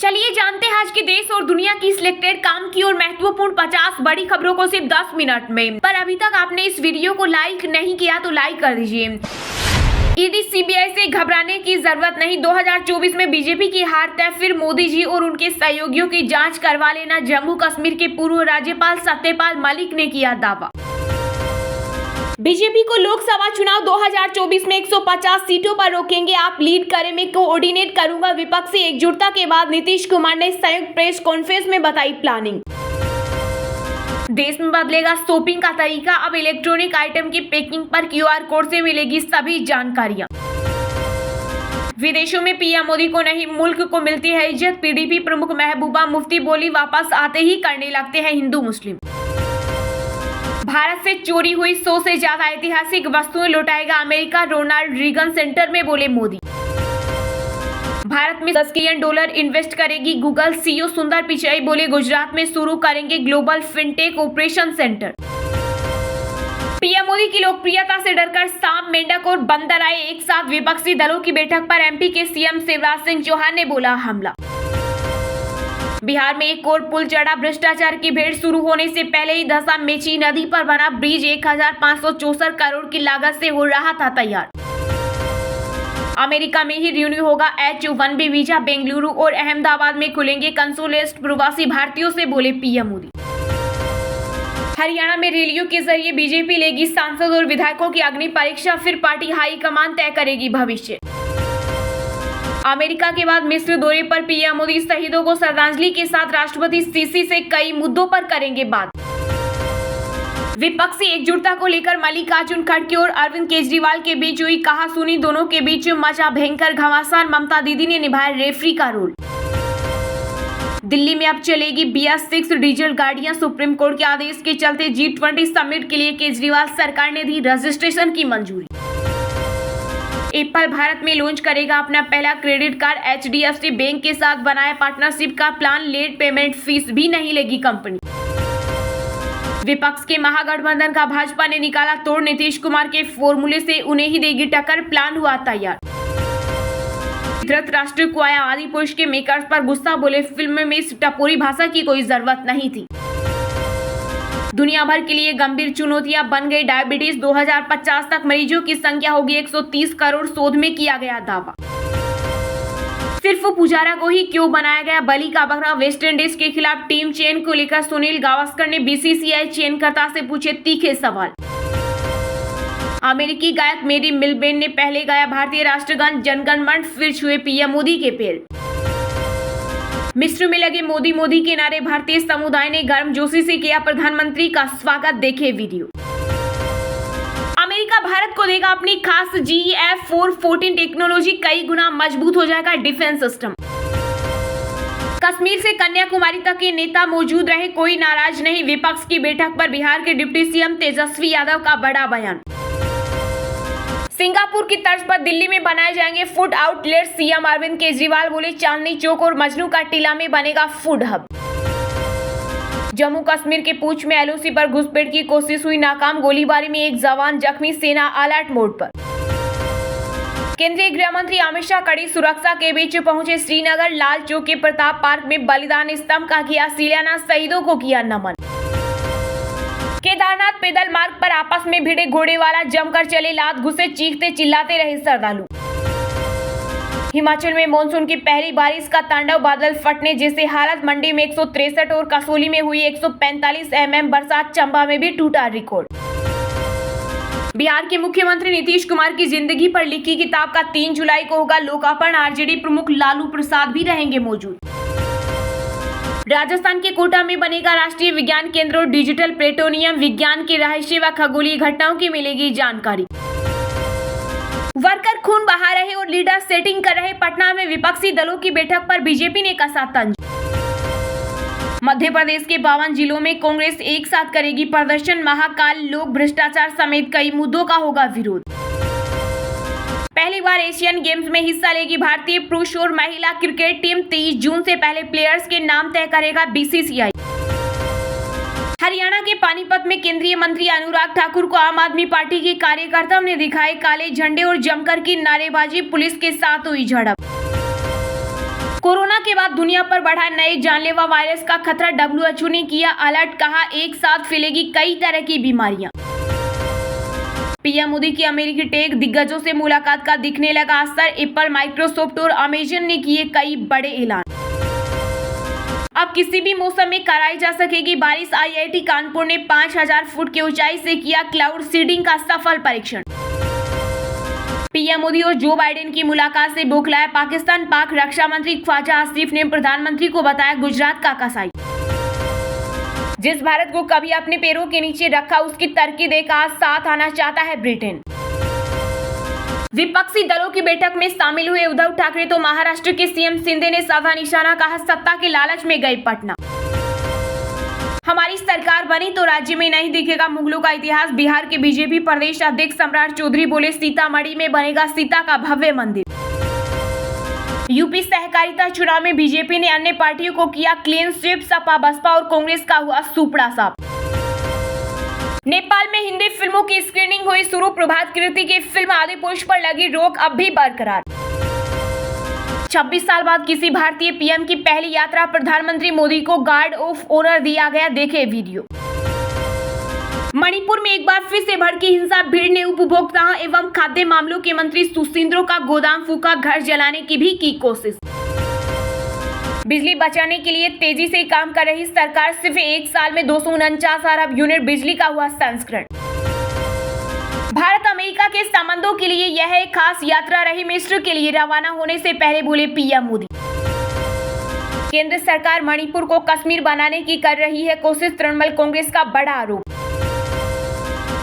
चलिए जानते हैं आज के देश और दुनिया की सिलेक्टेड काम की और महत्वपूर्ण 50 बड़ी खबरों को सिर्फ 10 मिनट में। पर अभी तक आपने इस वीडियो को लाइक नहीं किया तो लाइक कर दीजिए। ईडी सीबीआई से घबराने की जरूरत नहीं, 2024 में बीजेपी की हार तय, फिर मोदी जी और उनके सहयोगियों की जांच करवा लेना, जम्मू कश्मीर के पूर्व राज्यपाल सत्यपाल मलिक ने किया दावा। बीजेपी को लोकसभा चुनाव 2024 में 150 सीटों पर रोकेंगे, आप लीड करें, मैं कोऑर्डिनेट करूंगा। विपक्षी एकजुटता के बाद नीतीश कुमार ने संयुक्त प्रेस कॉन्फ्रेंस में बताई प्लानिंग। देश में बदलेगा शॉपिंग का तरीका, अब इलेक्ट्रॉनिक आइटम की पैकिंग पर क्यूआर कोड से मिलेगी सभी जानकारियां। विदेशों में पीएम मोदी को नहीं मुल्क को मिलती है इज्जत, पीडीपी प्रमुख महबूबा मुफ्ती बोली, वापस आते ही करने लगते हैं हिंदू मुस्लिम। भारत से चोरी हुई 100 से ज्यादा ऐतिहासिक वस्तुएं लौटाएगा अमेरिका, रोनाल्ड रीगन सेंटर में बोले मोदी। भारत में $10 बिलियन इन्वेस्ट करेगी गूगल, सीईओ सुंदर पिचाई बोले, गुजरात में शुरू करेंगे global fintech operation centre. PM Modi की लोकप्रियता से डरकर सांप, मेंढक और बंदर आए एक साथ, विपक्षी दलों की बैठक पर एमपी के सीएम शिवराज सिंह चौहान ने बोला हमला। बिहार में एक और पुल चढ़ा, भ्रष्टाचार की भेड़, शुरू होने से पहले ही दशा मेची नदी पर बना ब्रिज 1564 करोड़ की लागत से हो रहा था तैयार। अमेरिका में ही रिन्यू होगा H-1B वीजा, बेंगलुरु और अहमदाबाद में खुलेंगे कंसुलेट, प्रवासी भारतीयों से बोले पीएम मोदी। हरियाणा में रैलियों के जरिए बीजेपी लेगी सांसद और विधायकों की अग्नि परीक्षा, फिर पार्टी हाईकमान तय करेगी भविष्य। अमेरिका के बाद मिस्र दौरे पर पीएम मोदी, शहीदों को श्रद्धांजलि के साथ राष्ट्रपति सीसी से कई मुद्दों पर करेंगे बात। विपक्षी एकजुटता को लेकर मल्लिकार्जुन खड़गे और अरविंद केजरीवाल के बीच हुई कहासुनी, दोनों के बीच मचा भयंकर घमासान, ममता दीदी ने निभाया रेफरी का रोल। दिल्ली में अब चलेगी BS6 डीजल गाड़ियां, सुप्रीम कोर्ट के आदेश के चलते G20 समिट के लिए केजरीवाल सरकार ने दी रजिस्ट्रेशन की मंजूरी। एप्पल भारत में लॉन्च करेगा अपना पहला क्रेडिट कार्ड, HDFC बैंक के साथ बनाया पार्टनरशिप का प्लान, लेट पेमेंट फीस भी नहीं लेगी कंपनी। विपक्ष के महागठबंधन का भाजपा ने निकाला तोड़, नीतीश कुमार के फॉर्मूले से उन्हें ही देगी टक्कर, प्लान हुआ तैयार। धृतराष्ट्र को आया आदि पुरुष के मेकर्स पर गुस्सा, बोले फिल्म में इस टपोरी भाषा की कोई जरूरत नहीं थी। दुनिया भर के लिए गंभीर चुनौतियां बन गई डायबिटीज, 2050 तक मरीजों की संख्या होगी 130 करोड़, शोध में किया गया दावा। सिर्फ पुजारा को ही क्यों बनाया गया बलि का बकरा, वेस्टइंडीज के खिलाफ टीम चयन को लेकर सुनील गावस्कर ने बीसीसीआई चयनकर्ता से पूछे तीखे सवाल। अमेरिकी गायक मेरी मिलबेन ने पहले गाया भारतीय राष्ट्रगान जनगण मन, फिर छुए पीएम मोदी के पैर। मिस्र में लगे मोदी मोदी के नारे, भारतीय समुदाय ने गर्मजोशी से किया प्रधानमंत्री का स्वागत, देखे वीडियो। अमेरिका भारत को देगा अपनी खास GF-414 टेक्नोलॉजी, कई गुना मजबूत हो जाएगा डिफेंस सिस्टम। कश्मीर से कन्याकुमारी तक के नेता मौजूद रहे, कोई नाराज नहीं, विपक्ष की बैठक पर बिहार के डिप्टी सीएम तेजस्वी यादव का बड़ा बयान। सिंगापुर की तर्ज पर दिल्ली में बनाए जाएंगे food outlet, CM Arvind Kejriwal बोले चांदनी चौक और मजनू का टीला में बनेगा फूड हब। जम्मू कश्मीर के पूंछ में LOC पर घुसपैठ की कोशिश हुई नाकाम, गोलीबारी में एक जवान जख्मी, सेना अलर्ट मोड पर। केंद्रीय गृह मंत्री अमित शाह कड़ी सुरक्षा के बीच पहुंचे श्रीनगर, लाल चौक के प्रताप पार्क में बलिदान स्तंभ का किया शिलान्यास, शहीदों को किया नमन। केदारनाथ पैदल मार्ग पर आपस में भिड़े घोड़े वाला, जमकर चले, लात घुसे, चीखते चिल्लाते रहे श्रद्धालु। हिमाचल में मानसून की पहली बारिश का तांडव, बादल फटने जैसे हालत, मंडी में 163 और कसौली में हुई 145 mm बरसात, चंबा में भी टूटा रिकॉर्ड। बिहार के मुख्यमंत्री नीतीश कुमार की जिंदगी पर लिखी किताब का 3 जुलाई को होगा लोकार्पण, आरजेडी प्रमुख लालू प्रसाद भी रहेंगे मौजूद। राजस्थान के कोटा में बनेगा राष्ट्रीय विज्ञान केंद्र और डिजिटल प्लेटोनियम, विज्ञान के रहस्य व खगोलीय घटनाओं की मिलेगी जानकारी। वर्कर खून बहा रहे और लीडर सेटिंग कर रहे, पटना में विपक्षी दलों की बैठक पर बीजेपी ने कसा तंज। मध्य प्रदेश के 52 जिलों में कांग्रेस एक साथ करेगी प्रदर्शन, महाकाल लोक भ्रष्टाचार समेत कई मुद्दों का होगा विरोध। पहली बार एशियन गेम्स में हिस्सा लेगी भारतीय पुरुष और महिला क्रिकेट टीम, 23 जून से पहले प्लेयर्स के नाम तय करेगा BCCI। हरियाणा के पानीपत में केंद्रीय मंत्री अनुराग ठाकुर को आम आदमी पार्टी के कार्यकर्ताओं ने दिखाए काले झंडे और जमकर की नारेबाजी, पुलिस के साथ हुई झड़प। कोरोना के बाद दुनिया पर बढ़ा नए जानलेवा वायरस का खतरा, WHO ने किया अलर्ट, कहा एक साथ फैलेगी कई तरह की बीमारियां। पीएम मोदी की अमेरिकी टेक दिग्गजों से मुलाकात का दिखने लगा असर, एप्पल, माइक्रोसॉफ्ट और अमेजन ने किए कई बड़े ऐलान। अब किसी भी मौसम में कराई जा सकेगी बारिश, IIT कानपुर ने 5000 फुट की ऊंचाई से किया क्लाउड सीडिंग का सफल परीक्षण। पीएम मोदी और जो बाइडेन की मुलाकात से बौखलाया पाकिस्तान, पाक रक्षा मंत्री ख्वाजा आसिफ ने प्रधानमंत्री को बताया गुजरात का कसाई। जिस भारत को कभी अपने पैरों के नीचे रखा उसकी तरक्की देखा, साथ आना चाहता है ब्रिटेन। विपक्षी दलों की बैठक में शामिल हुए उद्धव ठाकरे तो महाराष्ट्र के सीएम शिंदे ने साधा निशाना, कहा सत्ता के लालच में गए पटना। हमारी सरकार बनी तो राज्य में नहीं दिखेगा मुगलों का इतिहास, बिहार के बीजेपी प्रदेश अध्यक्ष सम्राट चौधरी बोले सीतामढ़ी में बनेगा सीता का भव्य मंदिर। यूपी सहकारिता चुनाव में बीजेपी ने अन्य पार्टियों को किया क्लीन स्वीप, सपा बसपा और कांग्रेस का हुआ सुपड़ा साफ। नेपाल में हिंदी फिल्मों की स्क्रीनिंग हुई शुरू, प्रभात कीर्ति की फिल्म आदिपुरुष पर लगी रोक अब भी बरकरार। 26 साल बाद किसी भारतीय पीएम की पहली यात्रा, प्रधानमंत्री मोदी को गार्ड ऑफ ऑनर दिया गया, देखे वीडियो। मणिपुर में एक बार फिर से भड़की हिंसा, भीड़ ने उपभोक्ता एवं खाद्य मामलों के मंत्री सुशींद्रो का गोदाम फूका, घर जलाने की भी की कोशिश। बिजली बचाने के लिए तेजी से काम कर रही सरकार, सिर्फ एक साल में 249 अरब यूनिट बिजली का हुआ संस्करण। भारत अमेरिका के संबंधों के लिए यह एक खास यात्रा रही, मिस्र के लिए रवाना होने से पहले बोले पीएम मोदी। केंद्र सरकार मणिपुर को कश्मीर बनाने की कर रही है कोशिश, तृणमूल कांग्रेस का बड़ा आरोप।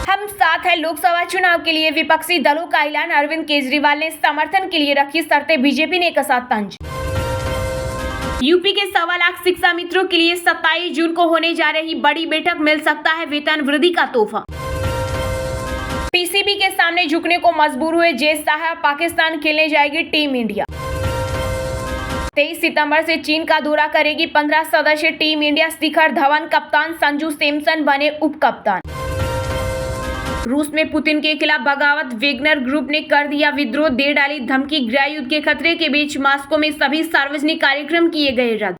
हम साथ हैं लोकसभा चुनाव के लिए विपक्षी दलों का ऐलान, अरविंद केजरीवाल ने समर्थन के लिए रखी शर्तें, बीजेपी ने कसा तंज। यूपी के 1.25 लाख शिक्षा मित्रों के लिए 27 जून को होने जा रही बड़ी बैठक, मिल सकता है वेतन वृद्धि का तोहफा। पीसीबी के सामने झुकने को मजबूर हुए जय शाह, पाकिस्तान खेलने जाएगी टीम इंडिया। 23 सितंबर से चीन का दौरा करेगी 15 सदस्यीय टीम इंडिया, शिखर धवन कप्तान, संजू सैमसन बने उप कप्तान। रूस में पुतिन के खिलाफ बगावत, वेगनर ग्रुप ने कर दिया विद्रोह, दे डाली धमकी, गृह युद्ध के खतरे के बीच मॉस्को में सभी सार्वजनिक कार्यक्रम किए गए रद्द।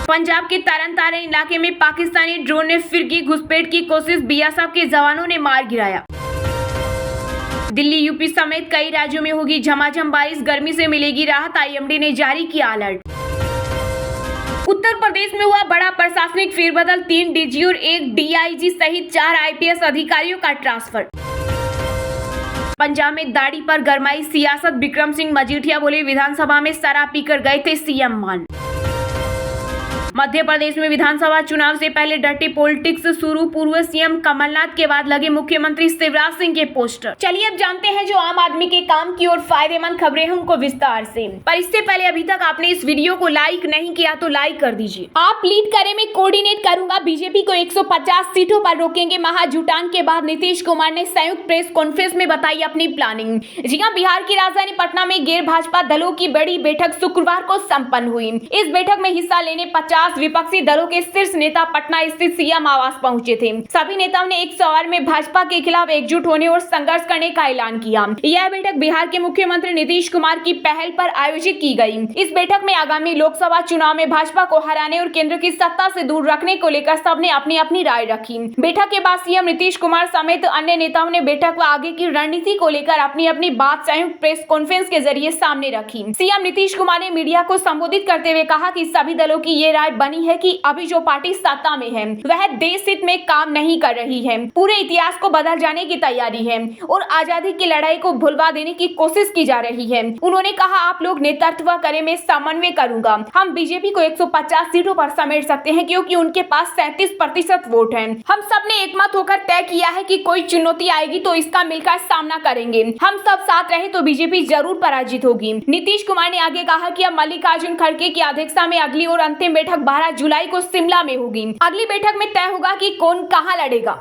पंजाब के तरन तारण इलाके में पाकिस्तानी ड्रोन ने फिर की घुसपैठ की कोशिश, बीएसएफ के जवानों ने मार गिराया। दिल्ली, यूपी समेत कई राज्यों में होगी झमाझम बारिश, गर्मी से मिलेगी राहत, IMD ने जारी किया अलर्ट। उत्तर प्रदेश में हुआ बड़ा प्रशासनिक फेरबदल, 3 DG और 1 DIG सहित 4 IPS अधिकारियों का ट्रांसफर। पंजाब में दाढ़ी पर गरमाई सियासत, विक्रम सिंह मजीठिया बोले विधानसभा में शराब पीकर गए थे सीएम मान। मध्य प्रदेश में विधानसभा चुनाव से पहले डर्टी पॉलिटिक्स शुरू, पूर्व सीएम कमलनाथ के बाद लगे मुख्यमंत्री शिवराज सिंह के पोस्टर। चलिए अब जानते हैं जो आम आदमी के काम की और फायदेमंद खबरें हैं उनको विस्तार से। पर इससे पहले अभी तक आपने इस वीडियो को लाइक नहीं किया तो लाइक कर दीजिए। आप लीड करे में कोऑर्डिनेट करूंगा, बीजेपी को 150 सीटों पर रोकेंगे, महाजुटान के बाद नीतीश कुमार ने संयुक्त प्रेस कॉन्फ्रेंस में बताई अपनी प्लानिंग। जी हां, बिहार की राजधानी पटना में गैर भाजपा दलों की बड़ी बैठक शुक्रवार को संपन्न हुई। इस बैठक में हिस्सा लेने 50 विपक्षी दलों के शीर्ष नेता पटना स्थित सीएम आवास पहुंचे थे। सभी नेताओं ने एक सवाल में भाजपा के खिलाफ एकजुट होने और संघर्ष करने का ऐलान किया। यह बैठक बिहार के मुख्यमंत्री नीतीश कुमार की पहल पर आयोजित की गई। इस बैठक में आगामी लोकसभा चुनाव में भाजपा को हराने और केंद्र की सत्ता से दूर रखने को लेकर सबने अपनी अपनी राय रखी। बैठक के बाद सीएम नीतीश कुमार समेत अन्य नेताओं ने बैठक व आगे की रणनीति को लेकर अपनी अपनी बात संयुक्त प्रेस कॉन्फ्रेंस के जरिए सामने रखी। सीएम नीतीश कुमार ने मीडिया को संबोधित करते हुए कहा कि सभी दलों की ये राय बनी है कि अभी जो पार्टी सत्ता में है वह देश हित में काम नहीं कर रही है, पूरे इतिहास को बदल जाने की तैयारी है और आजादी की लड़ाई को भुलवा देने की कोशिश की जा रही है। उन्होंने कहा आप लोग नेतृत्व करें, मैं समन्वय करूंगा। हम बीजेपी को 150 सीटों पर समेट सकते हैं क्योंकि उनके पास 37% वोट है। हम सब ने एकमत होकर तय किया है कि कोई चुनौती आएगी तो इसका मिलकर सामना करेंगे। हम सब साथ रहे तो बीजेपी जरूर पराजित होगी। नीतीश कुमार ने आगे कहा कि अब मल्लिकार्जुन खड़गे की अध्यक्षता में अगली और अंतिम बैठक 12 जुलाई को शिमला में होगी। अगली बैठक में तय होगा कि कौन कहां लड़ेगा।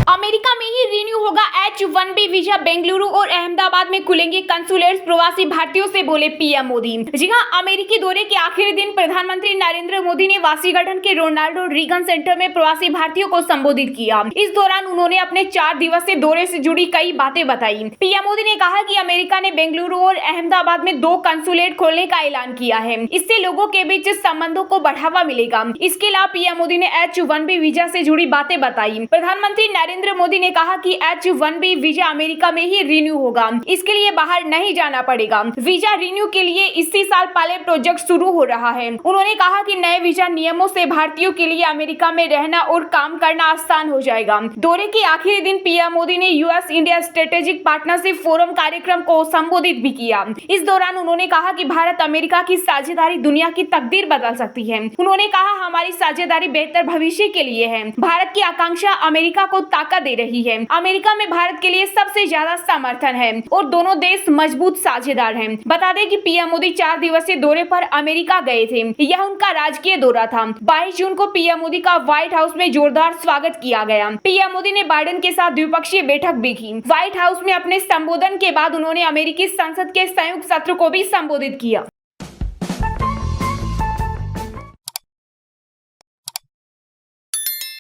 अमेरिका में ही रिन्यू होगा H-1B वीजा। बेंगलुरु और अहमदाबाद में खुलेंगे कंसुलेट्स। प्रवासी भारतीयों से बोले पीएम मोदी। जी हां, अमेरिकी दौरे के आखिरी दिन प्रधानमंत्री नरेंद्र मोदी ने वाशिंगटन के रोनाल्ड रीगन सेंटर में प्रवासी भारतीयों को संबोधित किया। इस दौरान उन्होंने अपने 4 दिवसीय दौरे से जुड़ी कई बातें बताई। पीएम मोदी ने कहा कि अमेरिका ने बेंगलुरु और अहमदाबाद में 2 कंसुलेट खोलने का ऐलान किया है। इससे लोगों के बीच संबंधों को बढ़ावा मिलेगा। इसके अलावा पीएम मोदी ने H-1B वीजा से जुड़ी बातें बताई। प्रधानमंत्री नरेंद्र मोदी ने कहा कि H-1B वीजा अमेरिका में ही रिन्यू होगा। इसके लिए बाहर नहीं जाना पड़ेगा। वीजा रिन्यू के लिए इसी साल पायलट प्रोजेक्ट शुरू हो रहा है। उन्होंने कहा कि नए वीजा नियमों से भारतीयों के लिए अमेरिका में रहना और काम करना आसान हो जाएगा। दौरे के आखिरी दिन पीएम मोदी ने US India strategic partnership forum कार्यक्रम को संबोधित भी किया। इस दौरान उन्होंने कहा कि भारत अमेरिका की साझेदारी दुनिया की तकदीर बदल सकती है। उन्होंने कहा, हमारी साझेदारी बेहतर भविष्य के लिए है। भारत की आकांक्षा अमेरिका को ताकत दे रही है। अमेरिका में भारत के लिए सबसे ज्यादा समर्थन है और दोनों देश मजबूत साझेदार हैं। बता दें कि पीएम मोदी 4 दिवसीय दौरे पर अमेरिका गए थे। यह उनका राजकीय दौरा था। 22 जून को पीएम मोदी का व्हाइट हाउस में जोरदार स्वागत किया गया। पीएम मोदी ने बाइडेन के साथ द्विपक्षीय बैठक भी की। व्हाइट हाउस में अपने संबोधन के बाद उन्होंने अमेरिकी संसद के संयुक्त सत्र को भी संबोधित किया।